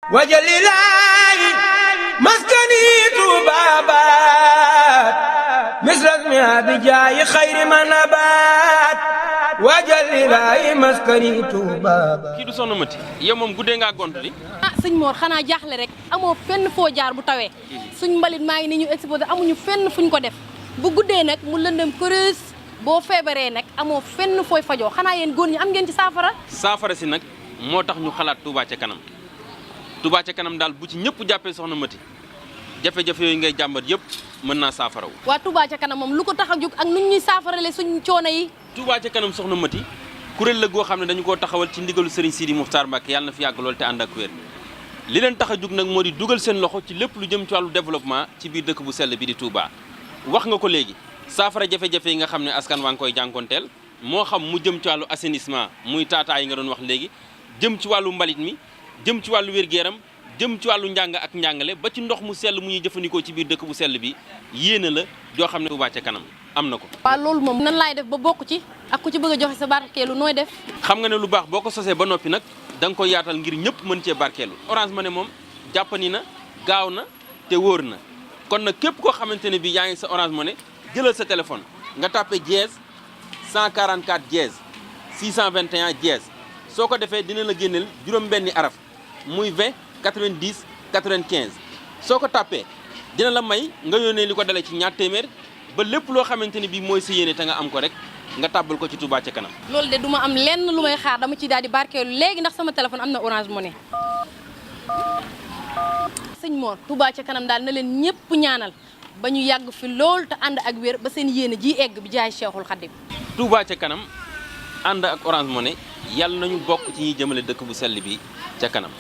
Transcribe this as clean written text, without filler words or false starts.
wajalilaayi maskani tuubaabaat misrasmi abijaayi xayri manabaat wajalilaayi maskani tuubaabaat. kii du soxna Mati yow moom guddee ngaa gont li sëñ Mor xanaa jaaxle rek amoo fenn foo jaar bu tawee suñ mbalit maa ngi ni ñu exposé amuñu fenn fuñ ko def bu guddee nag mu lëndëm kërës boo feebaree nag amoo fenn fooy fajoo xanaa yéen góor ñi am ngeen ci saafara. saafara si nag moo tax ñu xalaat Touba ca kanam Touba ca kanam daal bu ci ñëpp jàppee soxna Mati jafe-jafe yooyu ngay jàmbat yëpp mën naa saafarawu. waa Touba ca kanam moom lu ko tax a jóg ak nu ñuy saafarale suñ coono yi. Touba ca kanam soxna Mati kuréel la goo xam ne dañu koo taxawal ci ndigalu Serigne Sidi Mokhtar Mbacké yàlla na fi yàgg lool te ànd ak wér li leen tax a jug nag moo di dugal seen loxo ci lépp lu jëm ci wàllu développement ci biir dëkk bu sell bi di Touba. wax nga ko léegi saafara jafe-jafe yi nga xam ne askan waa ngi koy jànkonteel moo xam mu jëm ci wàllu assainissement muy taataa yi nga doon wax léegi jëm ci wàllu mbalit mi jëm ci wàllu wér-gu-yaram jëm ci wàllu njàng ak njàngale ba ci ndox mu sell mu ñuy jëfandikoo ci biir dëkk bu sell bi yéene la joo xam ne Touba ca kanam am na ko. waaw loolu moom nan laay def ba bokk ci ak ku ci bëgg a joxe sa barkeelu nooy def. xam nga ne lu baax boo ko sosee ba noppi nag da nga koy yaatal ngir ñëpp mën cee barkeelu Orange Money moom jàppani na gaaw na te wóor na kon nag képp koo xamante ne bi yaa ngi sa Orange Money jëlal sa téléphone nga tàppe dièse 144 dièse 621 dièse soo ko defee dina la génneel juróom-benni araf muy 20 90 95 soo ko tàppee dina la may nga yónnee li ko dalee ci ñaar téeméer ba lépp loo xamante ne bii mooy sa yéene te nga am ko rek nga tàbbal ko ci Touba ca kanam. loolu de duma am lenn lu may xaar dama ci daal di barkeelu léegi ndax sama téléphone am na Orange Money. sëñ Mor Touba ca kanam daal na leen ñëpp ñaanal ba ñu yàgg fi lool te ànd ak wér ba seen yéene ji egg bi jaay Cheikhul Khadim. Touba ca kanam ànd ak Orange Money yàlla nañu bokk ci ñuy jëmale dëkk bu sell bi ca kanam.